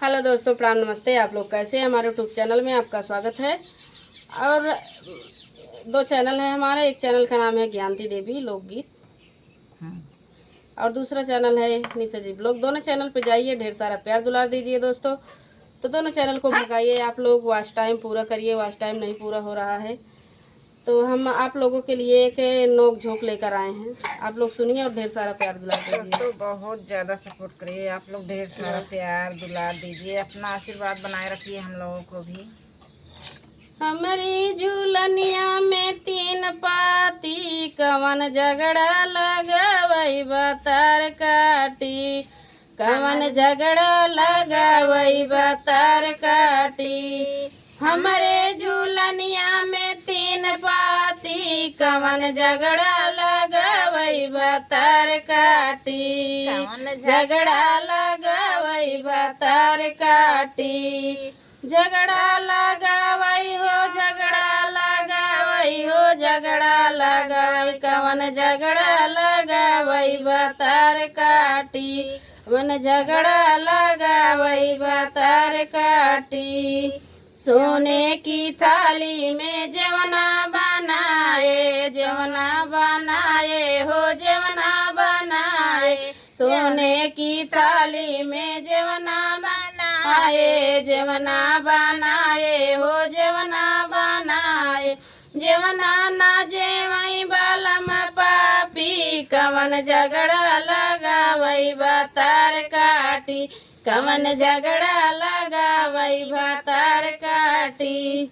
Hello दोस्तों, प्रणाम, नमस्ते। आप लोग कैसे हैं? हमारे यूट्यूब चैनल में आपका स्वागत है। और दो चैनल है हमारे। एक चैनल का नाम है ज्ञानती देवी लोकगीत और दूसरा चैनल है निशा जी ब्लॉग। दोनों चैनल पे जाइए, ढेर सारा प्यार दुलार दीजिए दोस्तों। तो दोनों चैनल को भगाइए, आप लोग वॉच टाइम पूरा करिए। वॉच टाइम नहीं पूरा हो रहा है तो हम आप लोगों के लिए एक नोक झोंक लेकर आए हैं। आप लोग सुनिए और ढेर सारा प्यार दुलार दीजिए। दोस्तों बहुत ज़्यादा सपोर्ट करिए, आप लोग ढेर सारा प्यार दुलार दीजिए, अपना आशीर्वाद बनाए रखिए हम लोगों को भी। हमारी झूलनिया में तीन पाती, कवन झगड़ा लगवई बतार काटी। कवन झगड़ा लगवई बतार काटी। हमारे झूलनिया में तीन पाती, कवन झगड़ा लगवई बतार काटी। कवन झगड़ा लगवई बतार काटी। झगड़ा लगावई हो, झगड़ा लगावई हो, झगड़ा लगावई। कवन झगड़ा लगावई बतार काटी। कवन झगड़ा लगावई बतार काटी। सोने की थाली में जवना बनाए, जवना बनाए हो, जवना बनाए। सोने की थाली में जवना बनाए, जवना बनाए हो, जवना बनाए। जवना ना जेवई बालम पापी, कवन झगड़ा लगावई बतार काटी। कवन झगड़ा लगावई बतार काटी।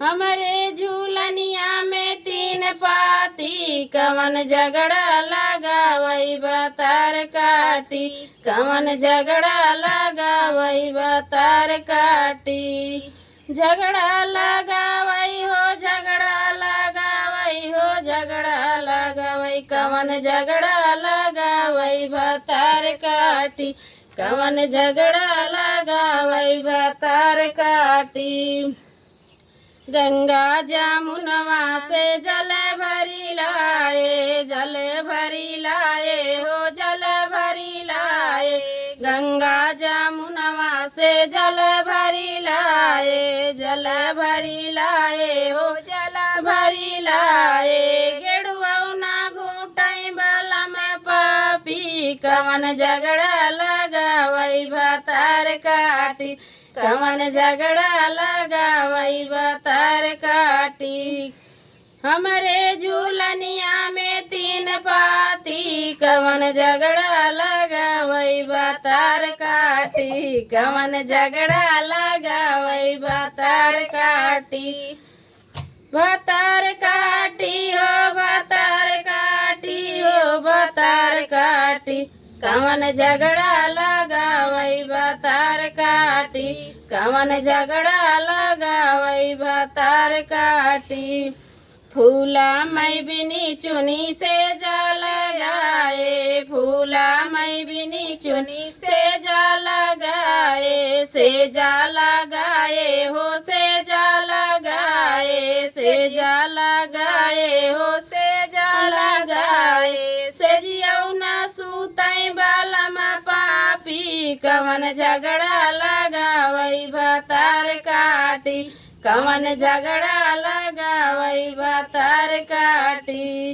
हमारे झूलनिया में तीन पाती, कवन झगड़ा लगावई बतार काटी। कवन झगड़ा लगावई बतार काटी। झगड़ा लगावई हो, झगड़ा लगावई हो, झगड़ा लगावई। कवन झगड़ा लगावई बतार काटी। कवन झगड़ा लगावई बतार काटी। गंगा जमुनवा से जल भरी लाए, जल भरी लाए हो, जल भरी लाए। गंगा जमुनवा से जल भरी लाए, जल भरी लाए हो, जल भरी लाए। गेड़ुआ ना घूटाई बाला में पापी, कवन झगड़ा लगावई बतार काटी। कवन झगड़ा लगावई बतार काटी। हमारे झूलनिया में तीन पाती, कवन झगड़ा लगावई बतार काटी। कवन झगड़ा लगावई बतार काटी। बतार काटी हो, बतार काटी हो, बतार काटी। कवन झगड़ा लगावई बतार काटी। कवन झगड़ा लगावई बतार काटी। फूला मई बिनी चुनी से जा लगाए, फूला मई बिनी चुनी से जा लगाए। से जा लगाए हो, से जा लगाए, से जा लगाए हो, से जा लगाए। से जियौ ना सूतई बालम पापी, कवन झगड़ा लगावई बतार काटी। कवन झगड़ा लगावई बतार काटी।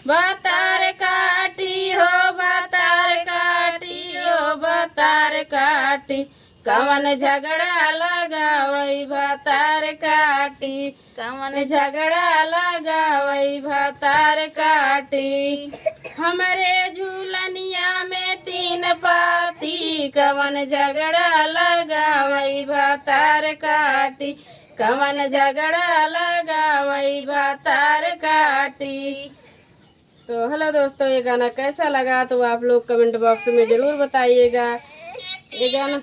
बतार काटी हो, बतार काटी हो, बतार काटी। कवन झगड़ा लगावई बतार काटी। कवन झगड़ा लगावई बतार काटी। हमारे झूलनिया में तीन पाती, कवन झगड़ा लगावई बतार काटी। कवन झगड़ा लगावई बतार काटी। तो हेलो दोस्तों, ये गाना कैसा लगा तो आप लोग कमेंट बॉक्स में ज़रूर बताइएगा। ये गाना